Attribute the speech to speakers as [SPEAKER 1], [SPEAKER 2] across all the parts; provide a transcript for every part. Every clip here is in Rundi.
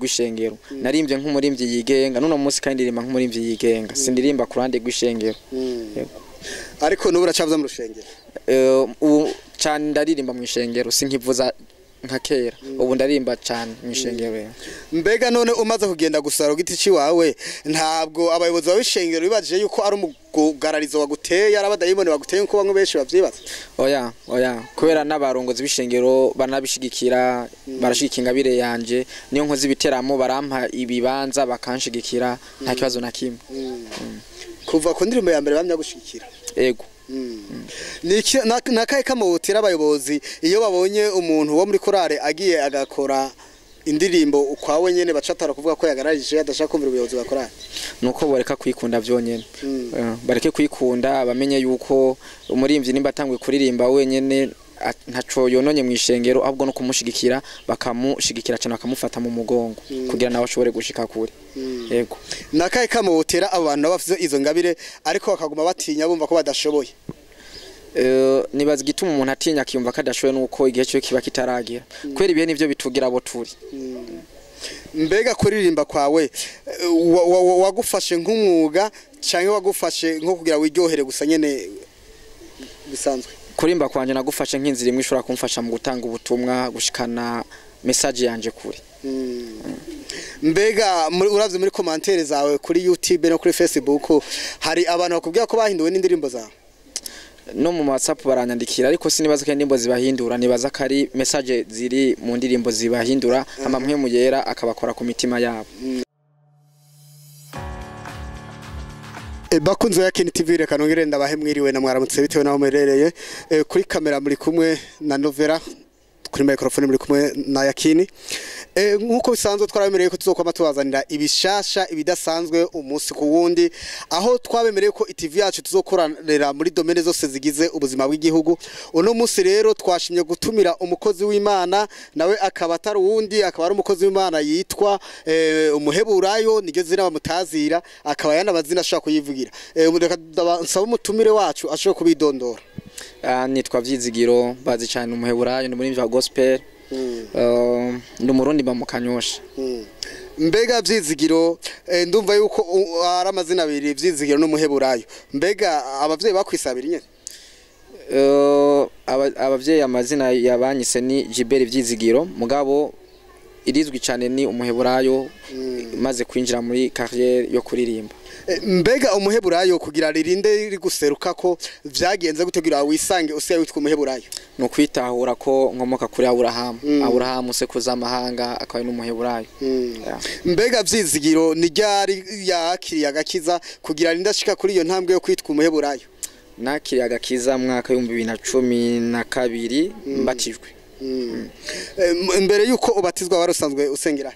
[SPEAKER 1] rw'ishengero narimbye nk'umurimbyi yigenga none umunsi kandi ndirimba nk'umurimbyi yigenga sindirimba ku ruhande rw'ishengero
[SPEAKER 2] ariko n'ubu uracavuza mu rushengero
[SPEAKER 1] cyane ndaririmba mu ishengero sinkivuza nka kera ubu ndarimba cyane mu ishengero
[SPEAKER 2] mbega none umaze kugenda gusara giti ciwawe ntabwo abayobozi babishengero bibajije yuko ari umugararizo waguteye arabadayimoni baguteye nko bamwe benshi bavyibaza
[SPEAKER 1] oya kubera n'abarongozi bishengero banabishigikira barashigikira ingabire yanje niyo nkozi biteramo barampa ibibanza bakanshigikira nta kibazo na kimwe
[SPEAKER 2] kuva ku ndirimbo ya mbere bamya gushigikira
[SPEAKER 1] ego
[SPEAKER 2] niki nakaye kamutira abayobozi iyo babonye umuntu wo muri korale agiye agakora indirimbo ukwawe nyene bacatara kuvuga ko yagararije adashaka kumvira ubuyobozi bakora
[SPEAKER 1] nuko boreka kwikunda vyonyene bareke kwikunda bamenye yuko umurimbyi nimba atangwe kuririmba wenyene ntaco yononye mu ishengero ahubwo no kumushigikira bakamushigikira cyane bakamufata mu mugongo kugira nawe ashobore gushika kure yego
[SPEAKER 2] nakaye kamutera abantu bafite izo ngabire ariko bakaguma batinya bumva ko badashoboye
[SPEAKER 1] nibaza gituma umuntu atinya akiyumva kadashoboye nuko igihe cyo kiba kitaragira kwera ibihe nivyo bitugira abo turi
[SPEAKER 2] mbega kuririmba kwawe wagufashe nk'umwuga canke wagufashe nko kugira wiryohere gusa nyene bisanzwe
[SPEAKER 1] kurimba kwanje nagufashe nk'inzira imwe ishobora kumfasha mu gutanga ubutumwa gushikana message yanje kuri
[SPEAKER 2] mbega uravye muri commentaire zawe kuri YouTube no kuri Facebook hari abantu bakubwira ko bahinduwe n'indirimbo zawe
[SPEAKER 1] no mu WhatsApp baranyandikira ariko sinibaza ko indirimbo zibahindura nibaza ko ari message ziri mu ndirimbo zibahindura amamwe mu yera akabakora ku mitima yabo
[SPEAKER 2] bakunze ya Ken TV reka nongere ndabahe mwiriwe na mwaramutse bitewe naho merereye kuri kamera muri kumwe na Novera kuri microphone muri kumwe na Yakini nkuko bisanzwe twarabemereye ko tuzokwama tubazanira ibishasha ibidasanzwe umunsi ku wundi aho twabemereye ko TV yacu tuzokoranira muri domaine zose zigize ubuzima bw'igihugu uno munsi rero twashimye gutumira umukozi w'Imana nawe akaba atari wundi akaba ari umukozi w'Imana yitwa umuheburayo nige zina bamutazira akaba yanabazina ashaka kuyivugira reka nsaba umutumire wacu ashobora kubidondora
[SPEAKER 1] nitwa Vyizigiro bazi cyane umuheburayo ni muri vya gospel ndumurundi bamukanyosha
[SPEAKER 2] mbega Vyizigiro ndumva yuko ari amazina abiri Vyizigiro no muheburayo mbega abavyeyi bakwisabira nyene
[SPEAKER 1] abavyeyi amazina yabanyise ni Gilbert Vyizigiro mugabo irizwi cyane ni umuheburayo maze kwinjira muri carrière yo kuririmba
[SPEAKER 2] mbega umuheburayo kugira ririnde riri guseruka ko vyagenze gutegira wisange usiye witwa umuheburayo
[SPEAKER 1] no kwitahura ko nkomoka kuri Abraham se kuzamahanga akaye n'umuheburayo
[SPEAKER 2] mbega Vyizigiro ni ryari yakiriye agakiza kugira rindashika kuri iyo ntambwe yo kwitwa umuheburayo
[SPEAKER 1] nakiriye agakiza mwaka 2012 mbatijwe
[SPEAKER 2] mbere yuko ubatizwa warusanzwe usengera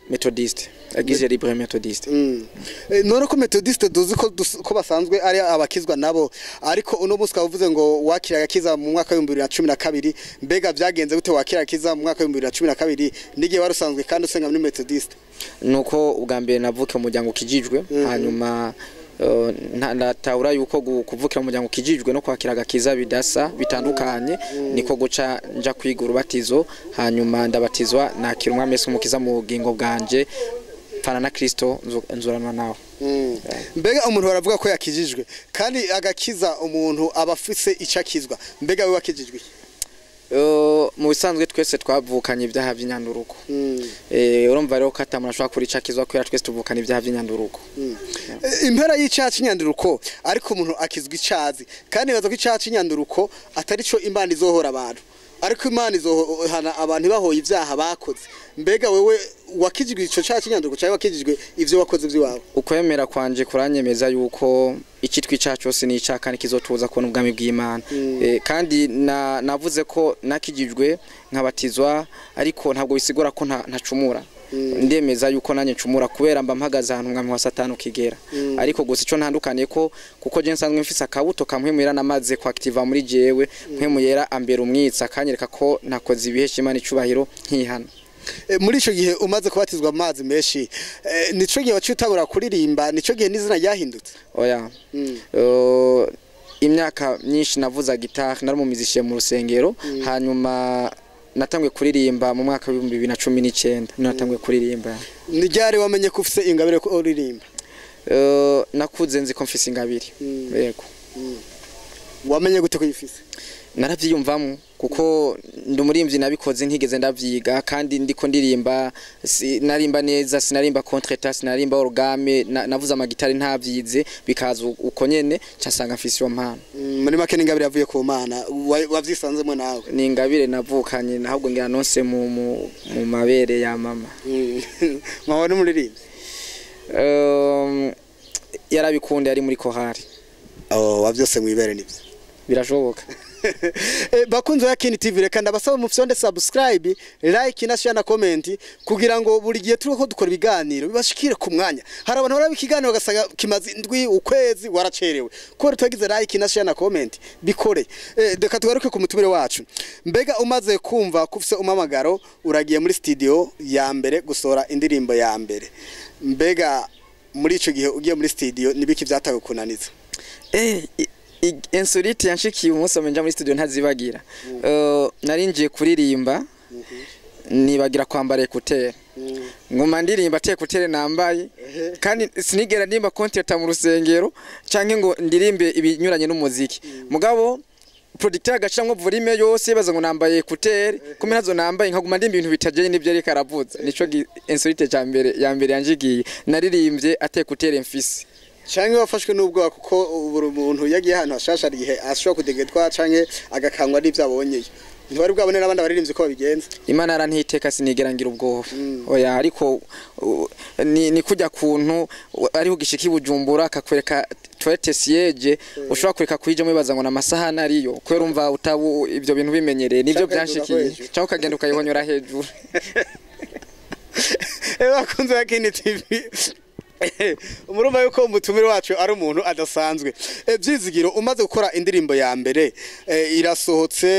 [SPEAKER 1] Methodiste agize libre Methodiste
[SPEAKER 2] none ko Methodiste duzi ko basanzwe ari abakizwa nabo ariko uno munsi kavuze ngo wakira agakiza mu mwaka 2012 mbega vyagenze gute wakira agakiza mu mwaka 2012 nige warusanzwe kandi usenga muri Methodiste
[SPEAKER 1] nuko ubwa mbere navuke mu muryango kijijwe hanyuma ndatahura yuko kuvukira mu muryango kijijwe no kwakira agakiza bidasa bitandukanye niko guca nja kwiga urubatizo hanyuma ndabatizwa nakira umwami Yesu umukiza mu bugingo bwanje pana na Kristo nzuranwa nawe
[SPEAKER 2] mbega umuntu baravuga ko yakijijwe kandi agakiza umuntu abafise icakizwa mbega we wakijijwe
[SPEAKER 1] mu bisanzwe twese twavukanye ibyaha by'inyanduruko urumva rero ko atamura ashobora kuricakizwa kwera twese tuvukana ibyaha by'inyanduruko
[SPEAKER 2] impera y'icyaha cy'inyanduruko ariko umuntu akizwa icazi kandi baza ko icyaha cy'inyanduruko atari cyo Imana izohora abantu ariko Imana izohana abantu bahoye ibyaha bakoze mbega wewe wakijijwe ico cyaha cy'inyanduruko cyangwa wakijijwe ivyo wakoze by'iwawe
[SPEAKER 1] ukwemera kwanje kuranyemeza yuko ikitwa icyaha cyose ni icyaha kandi kizotuza kubona ubwami bw'Imana kandi navuze ko nakijijwe nkabatizwa ariko ntabwo bisigura ko ntacumura ndemeza yuko nanye ncumura kubera mba mpagaze ahantu mwami wa Satani ukigera ariko gusa ico ntandukaniye ko kuko je nsanzwe mfise akabuto kamwemera namaze ko active muri jewe mwemuyera ambera umwitsa kanyereka ko nakoze ibihesha Imana icubahiro nkihana
[SPEAKER 2] muri ico gihe umaze kubatizwa amazi menshi nico gihe wacutangura kuririmba nico gihe n'izina ryahindutse
[SPEAKER 1] oya imyaka myinshi navuza gitari narumumizishiye mu rusengero hanyuma natanguye kuririmba mu mwaka wa 2019 natanguye kuririmba.
[SPEAKER 2] Ni ryari wamenye ko ufise ingabire ko uririmba?
[SPEAKER 1] Nakuze nzi ko mfise ingabire. Yego.
[SPEAKER 2] Wamenye gute ko yifise?
[SPEAKER 1] Naravyiyumvamo kuko ndumurimvyi nabikoze ntigeze ndavyiga kandi ndiko ndirimba narimba neza sinarimba contretemps sinarimba orgame navuze amagitari ntavyize bikaza uko nyene casanga mfise yo mpano.
[SPEAKER 2] Muri make n'ingabire yavuye ku Mana wavyisanzemo nawe?
[SPEAKER 1] Ni ingabire navukanye ahubwo ngira nonse mu mabere ya mama.
[SPEAKER 2] Mama n'umuririmvyi?
[SPEAKER 1] Yarabikunda yari muri kohari.
[SPEAKER 2] Wavyose mwibere nivyo?
[SPEAKER 1] Birashoboka.
[SPEAKER 2] Bakunze ya Kini TV reka ndabasaba mufyonde subscribe, like na share na comment kugira ngo buri gihe turiko dukora ibiganiro bibashikire ku mwanya. Hari abantu bari bikiganiro gasaga kimazi ndwi ukwezi waracerewe. Ko twagize like na share na comment bikore. Deka tugaruke ku mutumire wacu. Mbega umaze kumva kufise umamagaro uragiye muri studio ya mbere gusora indirimbo ya mbere. Mbega muri ico gihe ugiye muri studio nibiki vyatawe kunaniza?
[SPEAKER 1] Insolite yanshikiye umunsi amenja muri studio ntazibagira. Narinjiye kuririmba nibagira kwambara ekuteri. Ngoma ndirimba te ekuteri nambaye kandi sinigera ndimba concert mu rusengero canke ngo ndirimbe ibinyuranye n'umuziki. Mugabo producteur agacamwe volume yose baza ngo nambaye ekuteri kumwe nazo nambaye nkaguma ndimba ibintu bitajeje nivyo reka aravuza. Nico insolite ya mbere yanjigiye naririmbye ate ekuteri mfise.
[SPEAKER 2] Canke wafashwe n'ubwoba kuko buri muntu yagiye ahantu hashasha rihe ashobora kudegetwa canke agakangwa n'ivyo abonyeye. Ntibari bwabone n'abandi baririmbye ko babigenza.
[SPEAKER 1] Imana arantiteka sinigera ngira ubwoba. Oya ariko ni kujya kuntu ari hugishiki Bujumbura akakwereka toilette siege ushobora kureka kuyijamo bibaza ngo namasahana ariyo kwera umva utabu ibyo bintu bimenyereye nivyo byanshikiye cyangwa ukagenda ukayihonyora hejuru.
[SPEAKER 2] Bakunze ya Kini TV umurumva yuko umutumire wacu ari umuntu adasanzwe. Byizigiro umaze gukora indirimbo ya mbere irasohotse,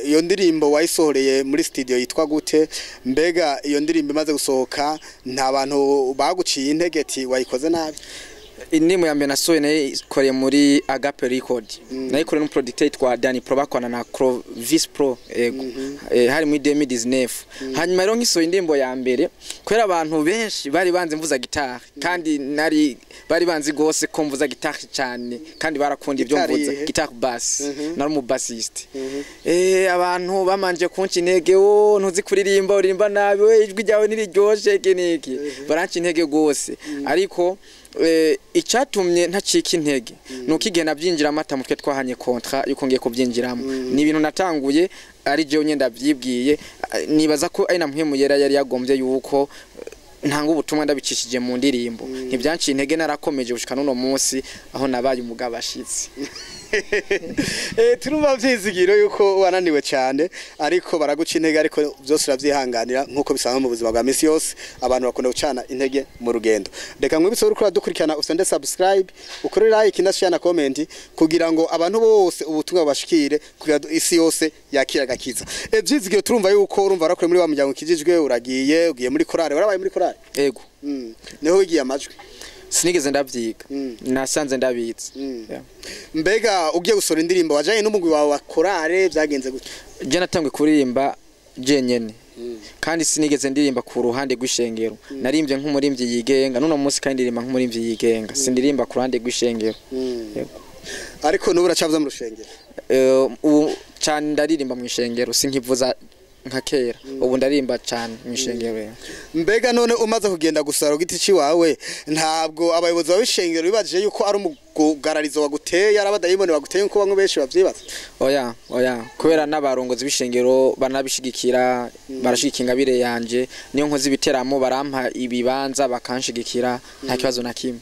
[SPEAKER 2] iyo ndirimbo wayisohoreye muri studio yitwa gute? Mbega iyo ndirimbo imaze gusohoka nta bantu baguciye integeti wayikoze nabi?
[SPEAKER 1] Indirimbo ya mbere nasohoye nayikoreye muri Agape Record. Nayikoreye n'umuproducteur yitwa Danny Pro bakwana na Clovis Pro hari muri 2019. Hanyuma rero nkisohoye indirimbo ya mbere kwera abantu benshi bari banze mvuza gitari kandi nari bari banzi gose ko mvuza gitari cyane kandi barakunda ibyo mvuza gitari bass nari mu bassiste. Abantu bamanje kunca intege ntuzi kuririmba uririmba nabi we ijwi ryawe niriryoshe keniki baranca intege gose ariko icyatumye ntacika intege nuko igena byinjira amata mutwe twahanye contrat yuko ngiye kubyinjiramo ni ibintu natanguye ari je nyenda byibwiye nibaza ko ari namuhemuyera yari yagombye yuko ntanga ubutumwa ndabicishije mu ndirimbo ntibyanciye intege narakomeje gushika none munsi aho nabaye umugabo ashitse.
[SPEAKER 2] Turumva vyizigiro yuko wananiwe cyane ariko baraguca intege ariko byose uravyihanganira nkuko bisanzwe mu buzima bwa misi yose abantu bakunda gucana intege mu rugendo. Reka nkubise urukura dukurikirana usende subscribe ukore like na share na comment kugira ngo abantu bose ubutumwa bashikire kugira isi yose yakira gakiza. Vyizigiro turumva yuko urumva rakore muri wa muryango kijijwe ugiye muri korale warabaye muri korale?
[SPEAKER 1] Yego.
[SPEAKER 2] Neho wigiye amajwi?
[SPEAKER 1] Sinigeze ndavyiga nasanze ndabitse.
[SPEAKER 2] Mbega ugiye gusora indirimbo wajanye n'umugwi wawe wa korale byagenze gute?
[SPEAKER 1] Je natangwe kuririmba jenyene kandi sinigeze ndirimba ku ruhande rw'ishengero narimbye nk'umurimbyi yigenga none munsi kandi ndirimba nk'umurimbyi yigenga sindirimba ku ruhande rw'ishengero.
[SPEAKER 2] Ariko n'ubura cyavuza mu rushengero?
[SPEAKER 1] Cyane ndaririmba mu ishengero sinkivuza nka kera ubu ndarimba cyane mu ishengero.
[SPEAKER 2] Mbega none umaze kugenda gusara giti ci wawe ntabwo abayobozi babishengero bibajije yuko ari umugararizo waguteye arabadayimone baguteye nko bamwe benshi bavyibaza?
[SPEAKER 1] Oya kubera n'abarongozi bishengero banabishigikira barashigika ingabire yanje niyo nkozi ibiteramo barampa ibibanza bakanshigikira nta kibazo na kimwe.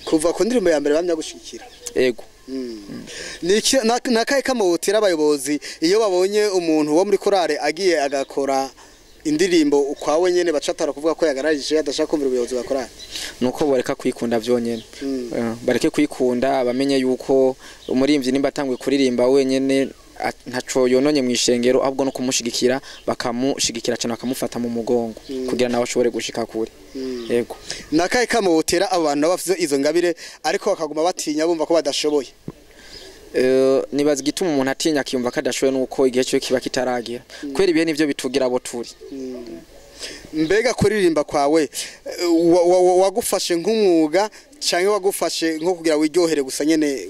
[SPEAKER 2] Kuva ku ndirimbo ya mbere bamya gushigikira?
[SPEAKER 1] Yego.
[SPEAKER 2] Niki nakaye kamotera abayobozi iyo babonye umuntu wo muri korale agiye agakora indirimbo ukwawe nyene bacatara kuvuga ko yagarajije adashaka kumvira ubuyobozi bakora? Nuko
[SPEAKER 1] bareka kwikunda byonyene. Bareke kwikunda bamenye yuko umurimbyi nimba atangwe kuririmba wenyene ntaco yononye mu ishengero ahubwo no kumushigikira bakamushigikira cyane bakamufata mu mugongo kugira nawe ashobore gushika kure. Yego. Nakaye
[SPEAKER 2] kamotera abantu bafite izo ngabire ariko bakaguma batinya bumva ko badashoboye?
[SPEAKER 1] nibaza igituma umuntu atinya akiyumva kadashoboye nuko igihe cyo kiba kitaragira kwera ibihe nivyo bitugira abo turi.
[SPEAKER 2] Mbega kuririmba kwawe wagufashe nk'umwuga canke wagufashe nko kugira wiryohere gusa nyene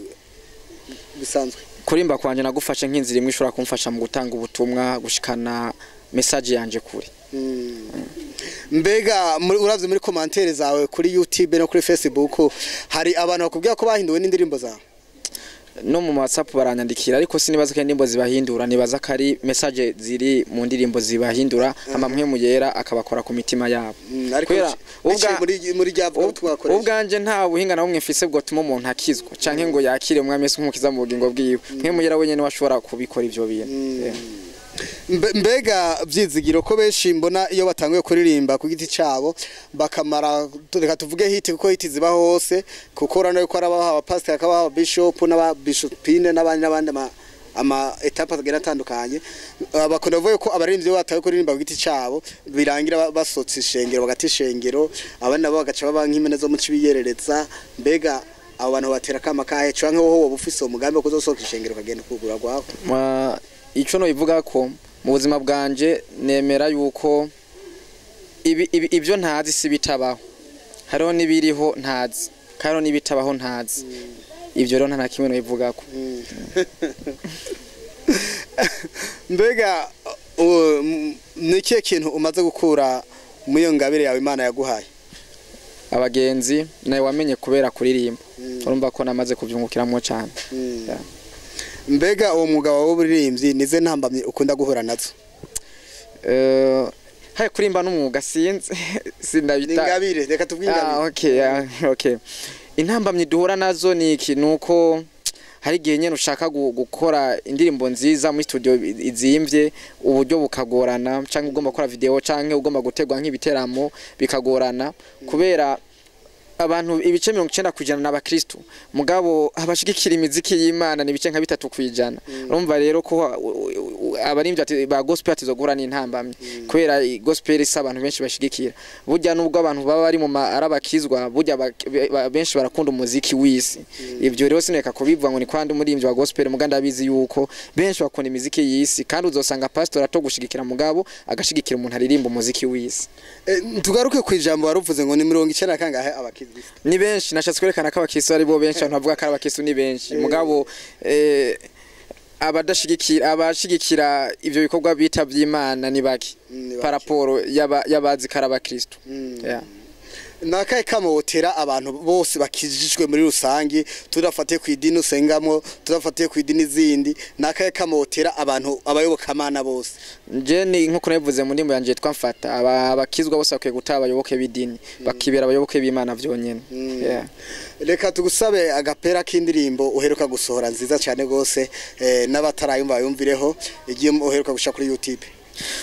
[SPEAKER 2] bisanzwe?
[SPEAKER 1] Kurimba kwanje nagufashe nk'inzira imwe ishobora kumfasha mu gutanga ubutumwa gushikana message yanje kuri.
[SPEAKER 2] Mbega uravye muri commentaire zawe kuri YouTube no kuri Facebook hari abantu bakubwira ko bahinduwe n'indirimbo zawe?
[SPEAKER 1] No mu WhatsApp baranyandikira ariko sinibaza ko indirimbo zibahindura, nibaza ko ari message ziri mu ndirimbo zibahindura amamwe mu yera akabakora ku mitima yabo.
[SPEAKER 2] Kwera muri ryavuga twakoresha
[SPEAKER 1] ubwanje nta buhinga na bumwe mfise bwo tuma umuntu akizwa canke ngo yakire umwami Yesu nk'umukiza mu bugingo bwiwe. Mwe mu yera wenyene washobora kubikora ivyo bintu.
[SPEAKER 2] Mbega vyizigiro ko benshi mbona iyo batanguye kuririmba ku giti cabo bakamara reka tuvuge hiti kuko hiti ziba hose kuko rano yuko arabaha abapastor akabaha bishop n'ababishopine n'abandi ama etape agera atandukanye bakunda vuye ko abaririmbyi bataye kuririmba ku giti cabo birangira basotse ishengero bagati ishengero abandi nabo bagaca baba nk'imene zo mu cibiyerereza. Mbega abo bantu batera kama kahe canke wowe bufise umugambi wo kuzosoka ishengero kagenda kugura gwaho?
[SPEAKER 1] Ico no ivuga ko mu buzima bwanje nemera yuko ibyo ntazi si bitabaho, hariho nibiriho ntazi, karo nibitabaho ntazi. Ivyo rero nta kimwe no ivuga ko.
[SPEAKER 2] Mbega niki kintu umaze gukura mu iyo ngabire yawe Imana yaguhaye?
[SPEAKER 1] Abagenzi nawe wamenye kubera kuririmba, urumva ko namaze kuvyungukiramo cyane.
[SPEAKER 2] Mbega uwo mwuga wawe w'uburirimbyi nize ntambamye ukunda guhura nazo?
[SPEAKER 1] Haye kurimba n'umwuga sinzi sindabita
[SPEAKER 2] ingabire reka tubwingabire.
[SPEAKER 1] Okay. Intambamye duhura nazo ni iki nuko hari gihe nyene ushaka gukora indirimbo nziza muri studio izimvye uburyo bukagorana canke ugomba gukora video canke ugomba gutegwa nk'ibiteramo bikagorana kubera abantu ibice 90% n'abakristo mugabo abashigikira imiziki y'Imana ni bice nka 3%. Urumva rero ko abarimbye ati ba gospel atizogura n'intambamye kubera gospel isa abantu benshi bashigikira burya nubwo abantu baba bari mu arabakizwa burya benshi barakunda umuziki w'isi. Ivyo rero sineka kubivuga ngo ni kwandi umurimbyi wa gospel muganda abizi yuko benshi bakunda imiziki y'isi kandi uzosanga pastor ato gushigikira mugabo agashigikira umuntu aririmba umuziki w'isi.
[SPEAKER 2] Tugaruke ku ijambo waruvuze ngo ni 90 kangahe abakizwa?
[SPEAKER 1] Ni benshi nashatse kwerekana ko abakristo ari bo benshi, abantu bavuga ko abakristo ni benshi mugabo abashigikira ivyo bikorwa bita by'Imana ni baki paraporo yabazi karaba Kristo.
[SPEAKER 2] Nakaye kama wotera abantu bose bakijijwe muri rusangi tudafatiye ku idini usengamo tudafatiye ku idini zindi nakaye kama wotera abantu abayoboka Imana bose?
[SPEAKER 1] Je ni nkuko navuze mu ndimbo yanje twamfata abakizwa bose bakwiye gutaba abayoboke b'idini bakibera abayoboke b'Imana vyonyene.
[SPEAKER 2] Reka tugusabe agapera k'indirimbo uheruka gusohora nziza cyane gose n'abatarayumva yumvireho igiye uheruka gusha kuri YouTube.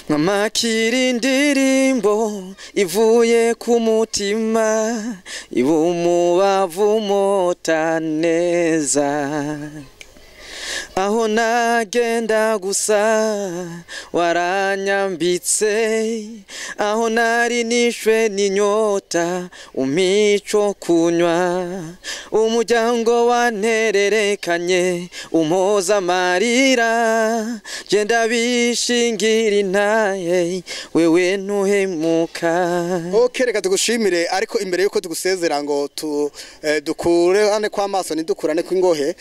[SPEAKER 1] Mwamakira indirimbo ivuye ku mutima ibumubavu mota neza aho nagenda gusa waranyambitse aho nari nishwe n'inyota umico kunywa umuryango wantererekanye umpoza amarira genda bishingira intaye wewe ntuhemuka.
[SPEAKER 2] Okay, reka tugushimire ariko imbere yuko tugusezera ngo dukure hane kwa maso nidukurane kw'ingohe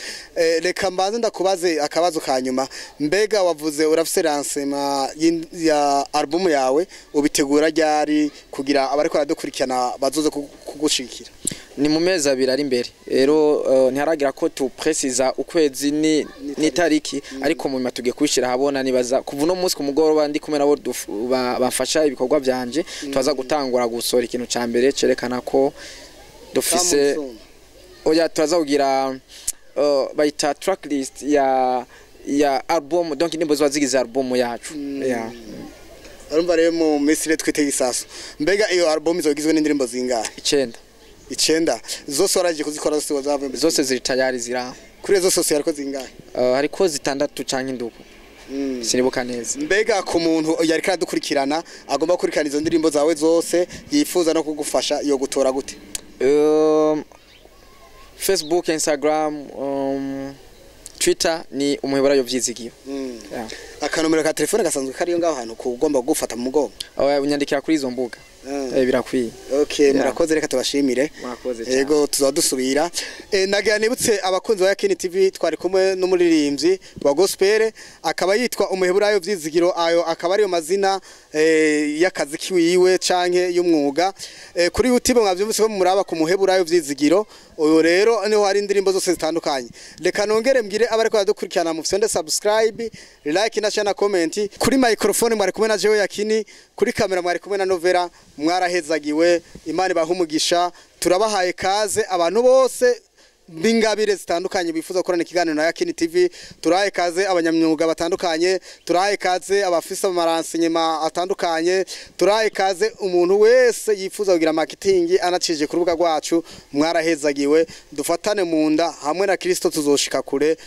[SPEAKER 2] reka mbanze ndakubaze akabazo kanyuma. Mbega wavuze urafise lancement ya album yawe ubitegura ryari kugira abariko baradukurikirana bazoze kugushikira?
[SPEAKER 1] Ni mu mezi abiri ari imbere rero ntiharagira ko tu precisa ukwezi ni tariki ariko mu matugiye kwishira habona nibaza kuva no munsi ku mugoroba ndi kumwe nabo bafasha ibikorwa byanje twaza gutangura gusora ikintu ca mbere cerekana ko dufise oya twaza kugira bayita tracklist ya album donc indimbo zigize album yacu.
[SPEAKER 2] Arumva rero mu misire twite gisaso. Mbega iyo album izogizwe n'indirimbo zingahe? 9 zose waraje kuzikora zose wazavumbe
[SPEAKER 1] zose ziri tayari zira
[SPEAKER 2] kuri zose yariko zingahe?
[SPEAKER 1] Hariko 6 canke induko sinibuka neza.
[SPEAKER 2] Mbega ku muntu yari karadukurikirana agomba kurikana izo ndirimbo zawe zose yifuza no kugufasha iyo gutora gute?
[SPEAKER 1] Facebook, Instagram, Twitter ni umuheburayo vyizigiro. Yeah.
[SPEAKER 2] Akanomero ka telefone gasanzwe kariyo ngaho hantu kugomba gufata mu mugongo.
[SPEAKER 1] Unyandikira kuri izo mbuga. Birakwiye.
[SPEAKER 2] Okay, murakoze reka tubashimire.
[SPEAKER 1] Murakoze cyane.
[SPEAKER 2] Yego tuzadusubira. Nagira nibutse abakunzi ba Yakini TV twari kumwe n'umuririmbyi wa gospel akaba yitwa umuheburayo vyizigiro, ayo akaba ariyo mazina y'akazi kiwiwe canke y'umwuga. Kuri YouTube mwavyumvise ko muraba ku muheburayo vyizigiro. Uyo rero niho hari indirimbo zose zitandukanye. Reka nongere mbwire abariko badukurikirana mu fyonde subscribe, like na channel comment. Kuri microphone mwari kumwe na Jewe Yakini, kuri kamera mwari kumwe na Novera. Mwarahezagiwe, Imana bahumugisha. Turabahaye kaze abantu bose bingabire zitandukanye bifuza gukorana ikiganiro na Yakini TV. Turahaye kaze abanyamyuga batandukanye, turahaye kaze abafisa amaransenyema atandukanye, turahaye kaze umuntu wese yifuza kugira marketing anacije ku rubuga rwacu. Mwarahezagiwe, dufatane mu nda hamwe na Kristo tuzoshika kure.